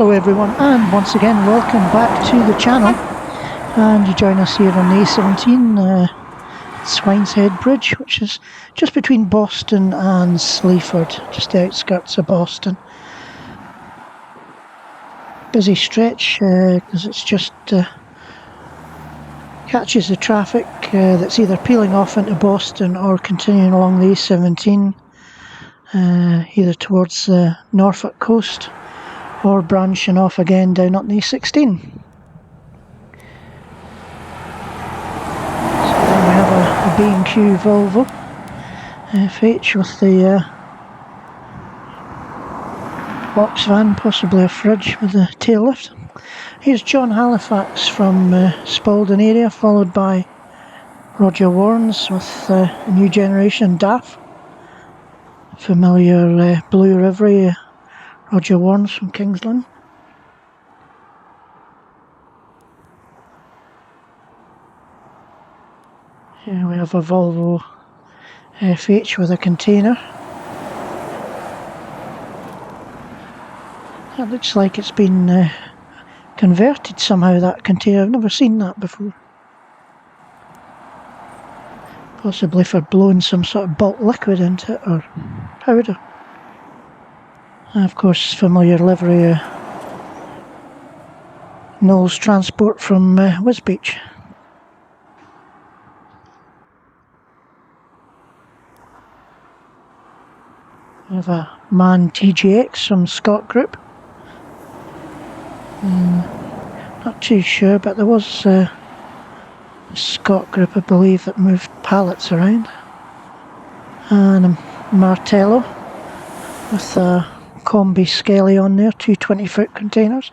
Hello everyone, and once again welcome back to the channel, and you join us here on the A17 Swine's Head Bridge, which is just between Boston and Sleaford, just the outskirts of Boston. Busy stretch because it's just catches the traffic that's either peeling off into Boston or continuing along the A17 either towards the Norfolk coast or branching off again down up the A16. So then we have a B&Q Volvo FH with the box van, possibly a fridge with a tail lift. Here's John Halifax from Spalding area, followed by Roger Warnes with a new generation DAF. Familiar blue livery, Roger Warnes from Kingsland. Here we have a Volvo FH with a container. That looks like it's been converted somehow, that container. I've never seen that before. Possibly for blowing some sort of bulk liquid into it, or powder. And of course, familiar livery, Knowles Transport from Wisbech. We have a MAN TGX from Scott Group. Not too sure, but there was a Scott Group, I believe, that moved pallets around. And a Martello with a combi skelly on there, two 20-foot containers.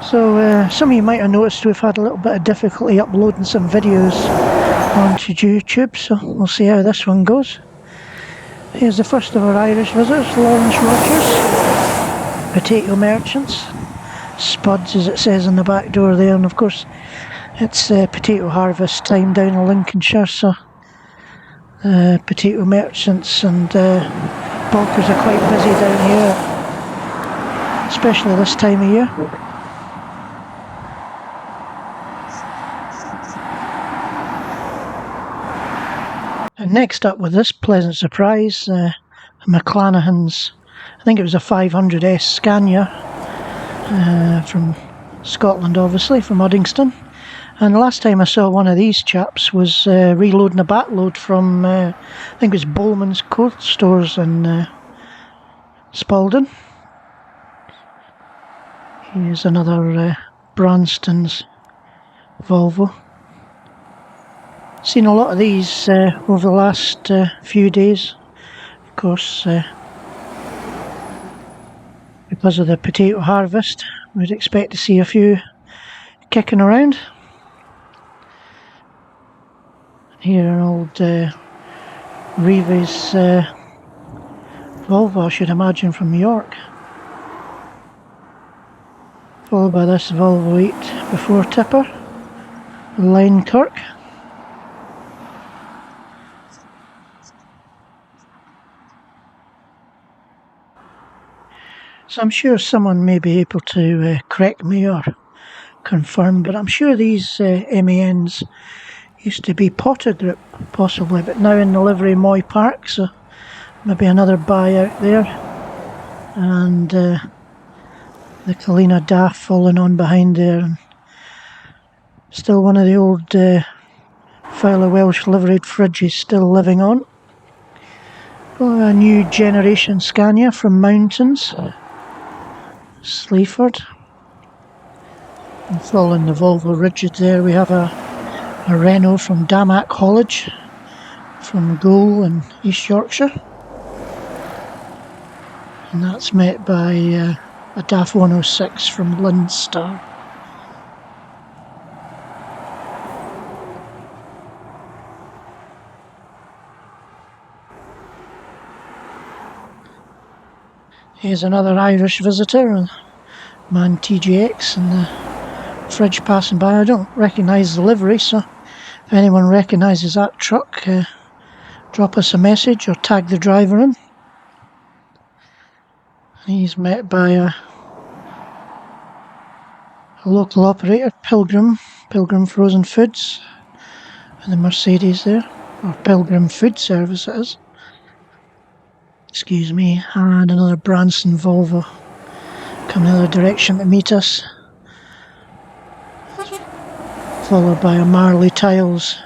So some of you might have noticed we've had a little bit of difficulty uploading some videos onto YouTube, so we'll see how this one goes. Here's the first of our Irish visitors, Lawrence Rogers, potato merchants, spuds as it says on the back door there, and of course it's potato harvest time down in Lincolnshire, so potato merchants and bulkers are quite busy down here, especially this time of year. And next up with this pleasant surprise, McClanahan's, I think it was a 500S Scania from Scotland, obviously, from Uddingston. And the last time I saw one of these chaps was reloading a backload from, I think it was Bowman's Coat Stores in Spalding. Here's another Branston's Volvo. Seen a lot of these over the last few days, of course, because of the potato harvest. We'd expect to see a few kicking around. Here an old Reeves Volvo, I should imagine, from York, followed by this Volvo 8 before tipper, Line Kirk. So I'm sure someone may be able to correct me or confirm, but I'm sure these MANs used to be Potter Group, possibly, but now in the livery Moy Park, so maybe another buyout there. And the Kalina DAF falling on behind there, and still one of the old Fowler Welsh liveried fridges still living on. Oh, a new generation Scania from Mountains, Sleaford. And following the Volvo Rigid there, we have a Renault from Damac Haulage from Goole in East Yorkshire. And that's met by a DAF 106 from Lindstar. Here's another Irish visitor, MAN TGX, and the fridge passing by. I don't recognise the livery, so If anyone recognises that truck, drop us a message or tag the driver in. He's met by a local operator, Pilgrim Frozen Foods, and the Mercedes there, or Pilgrim Food Service it is. Excuse me, and another Branson Volvo coming the other direction to meet us, followed by a Marley Tiles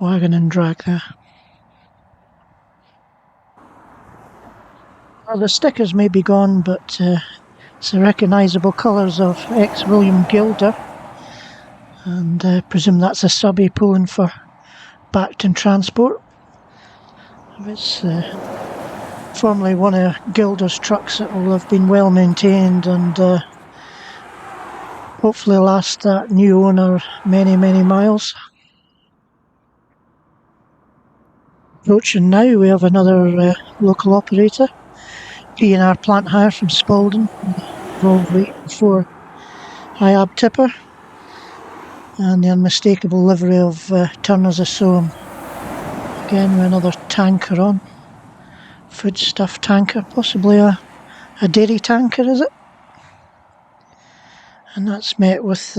wagon and drag there. Well, the stickers may be gone, but it's the recognisable colours of ex-William Gilder, and I presume that's a subby pulling for Backton Transport. It's formerly one of Gilder's trucks that will have been well maintained and hopefully last that new owner many miles. Approaching now, we have another local operator, P&R Plant Hire from Spalding, Volvo 84 Hiab tipper, and the unmistakable livery of Turners of Soam. Again with another tanker on, foodstuff tanker, possibly a dairy tanker, is it? And that's met with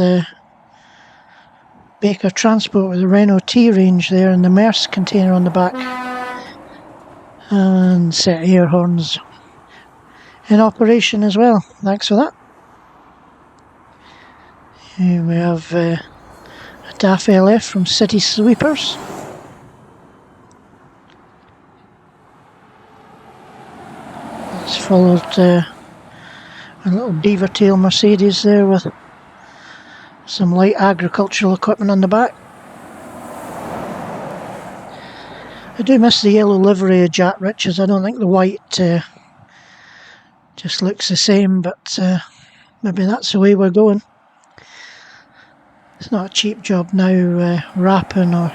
Baker Transport with the Renault T range there and the Maersk container on the back, and set of air horns in operation as well. Thanks for that. Here we have a DAF LF from City Sweepers. That's followed a little beaver tail Mercedes there with some light agricultural equipment on the back. I do miss the yellow livery of Jack Richards. I don't think the white just looks the same, but maybe that's the way we're going. It's not a cheap job now, wrapping or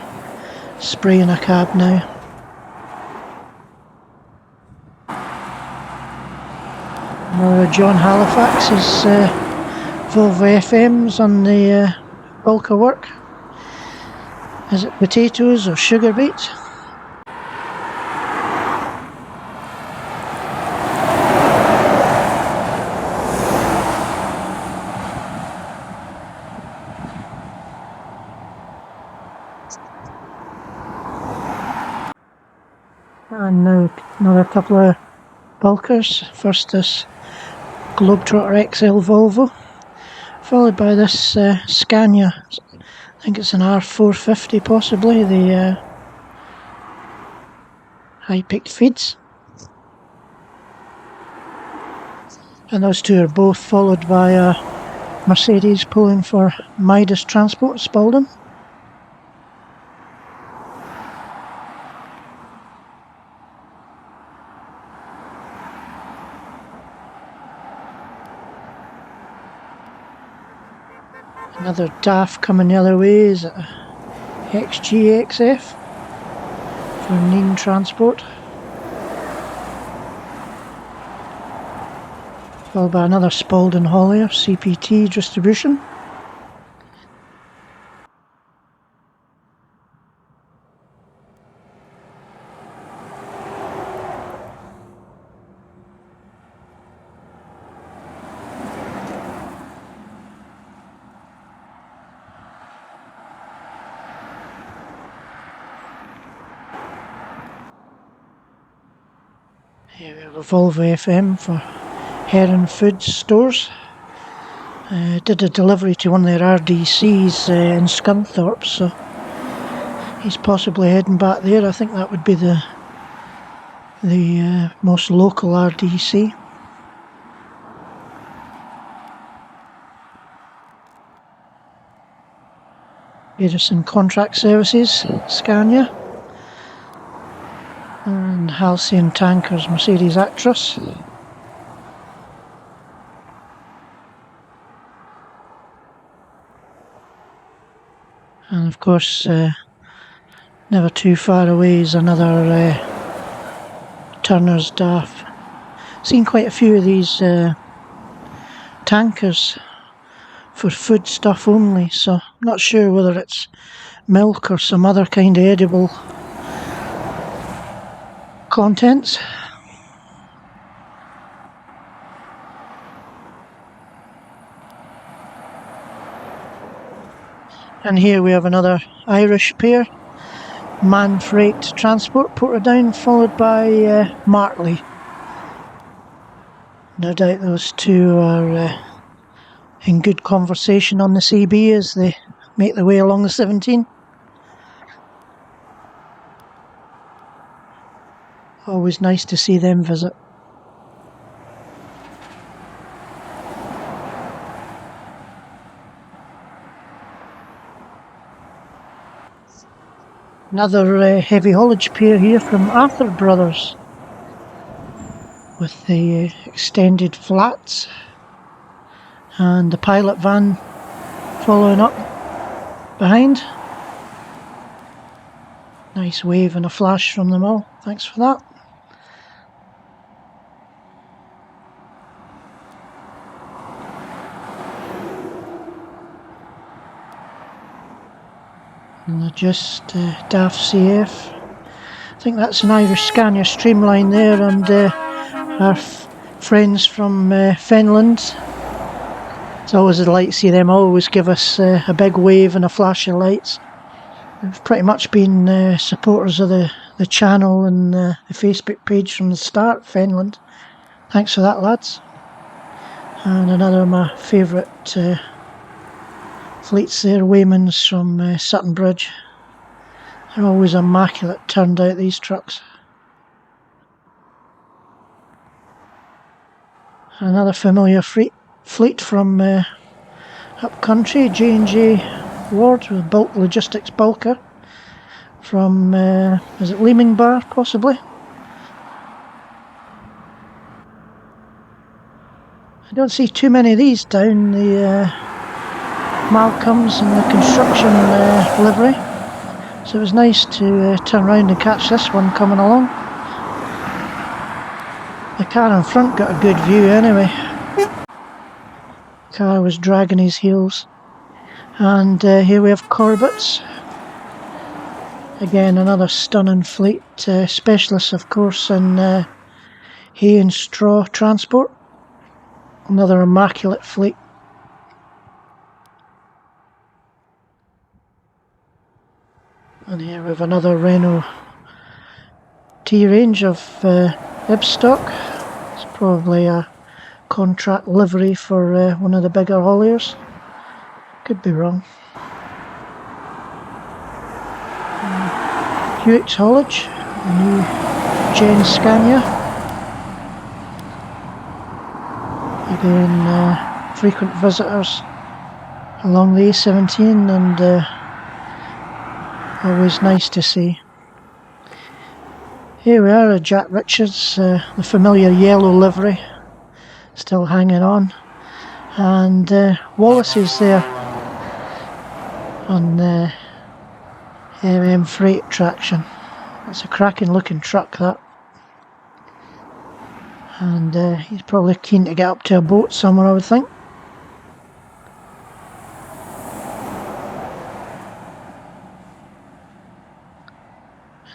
spraying a cab now. Another John Halifax's Volvo FMs on the bulk of work. Is it potatoes or sugar beet? And now another couple of bulkers. First this Globetrotter XL Volvo, followed by this Scania. I think it's an R450 possibly, the high-peaked feeds. And those two are both followed by a Mercedes pulling for Midas Transport, Spalding. Another DAF coming the other way is a XGXF for Neen Transport. Followed by another Spalding haulier, CPT Distribution. Here we have a Volvo FM for Heron Foods stores. Did a delivery to one of their RDCs in Scunthorpe, so he's possibly heading back there. I think that would be the most local RDC. Edison Contract Services, Scania. And Halcyon Tankers, Mercedes Actros. And of course, never too far away is another Turner's DAF. Seen quite a few of these tankers for food stuff only, so Not sure whether it's milk or some other kind of edible contents. And here we have another Irish pair, Man Freight Transport, Portadown, followed by Martley. No doubt those two are in good conversation on the CB as they make their way along the 17. Always nice to see them visit. Another heavy haulage pair here from Arthur Brothers, with the extended flats and the pilot van following up behind. Nice wave and a flash from them all, thanks for that. And they're just DAF CF. I think that's an Irish Scania Streamline there, and our friends from Finland. It's always a delight to see them always give us a big wave and a flash of lights. They've pretty much been supporters of the channel and the Facebook page from the start, Finland. Thanks for that, lads. And another of my favourite fleets there, Wayman's from Sutton Bridge. They're always immaculate turned out, these trucks. Another familiar fleet from up country, J&J Ward with Bulk Logistics Bulker from, is it Leamingbar possibly? I don't see too many of these down the Malcolms and the construction livery, so it was nice to turn around and catch this one coming along. The car in front got a good view anyway. The car was dragging his heels. And here we have Corbett's. Again, another stunning fleet, specialists of course in hay and straw transport. Another immaculate fleet. And here we have another Renault T-Range of Ibstock. It's probably a contract livery for one of the bigger hauliers. Could be wrong. Hewitt's haulage, the new Gen Scania. Again, frequent visitors along the A17, and always nice to see. Here we are, a Jack Richards, the familiar yellow livery, still hanging on, and Wallace is there on freight traction. That's a cracking looking truck, that. And he's probably keen to get up to a boat somewhere, I would think.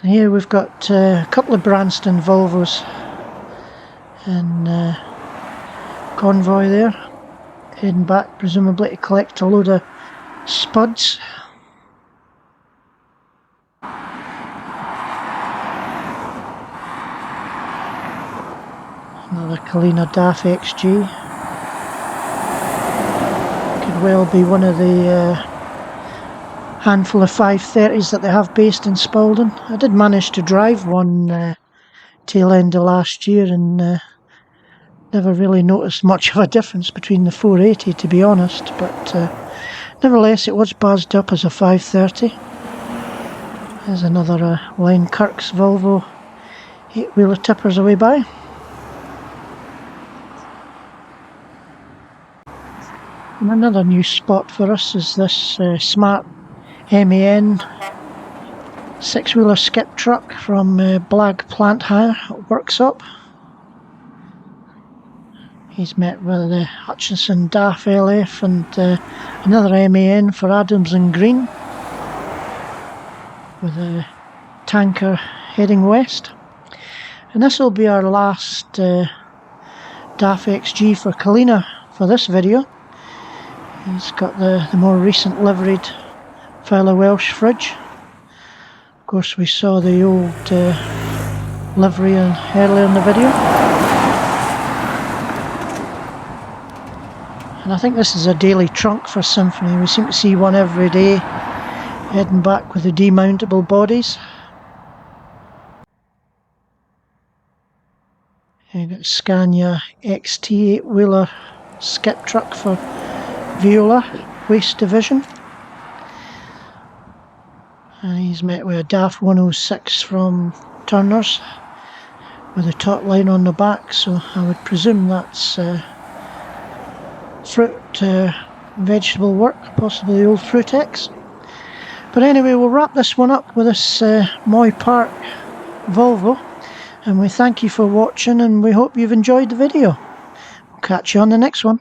And here we've got a couple of Branston Volvos in convoy there, heading back presumably to collect a load of spuds. Another Kalina DAF XG. Could well be one of the handful of 530s that they have based in Spalding. I did manage to drive one tail end of last year, and never really noticed much of a difference between the 480, to be honest, but nevertheless it was buzzed up as a 530. There's another Len Kirk's Volvo 8-wheeler tippers away by. And another new spot for us is this smart MAN 6-wheeler skip truck from Blag Plant Hire Workshop. He's met with the Hutchinson DAF LF and another MAN for Adams and Green, with a tanker heading west. And this will be our last DAF XG for Kalina for this video. He's got the more recent liveried Fowler Welsh fridge. Of course, we saw the old livery earlier in the video. And I think this is a daily trunk for Symphony. We seem to see one every day heading back with the demountable bodies. You've got Scania XT 8-wheeler skip truck for Viola Waste Division. And he's met with a DAF 106 from Turners with a top line on the back, so I would presume that's fruit, vegetable work, possibly the old Fruitex. But anyway, we'll wrap this one up with this Moy Park Volvo, and we thank you for watching and we hope you've enjoyed the video. We'll catch you on the next one.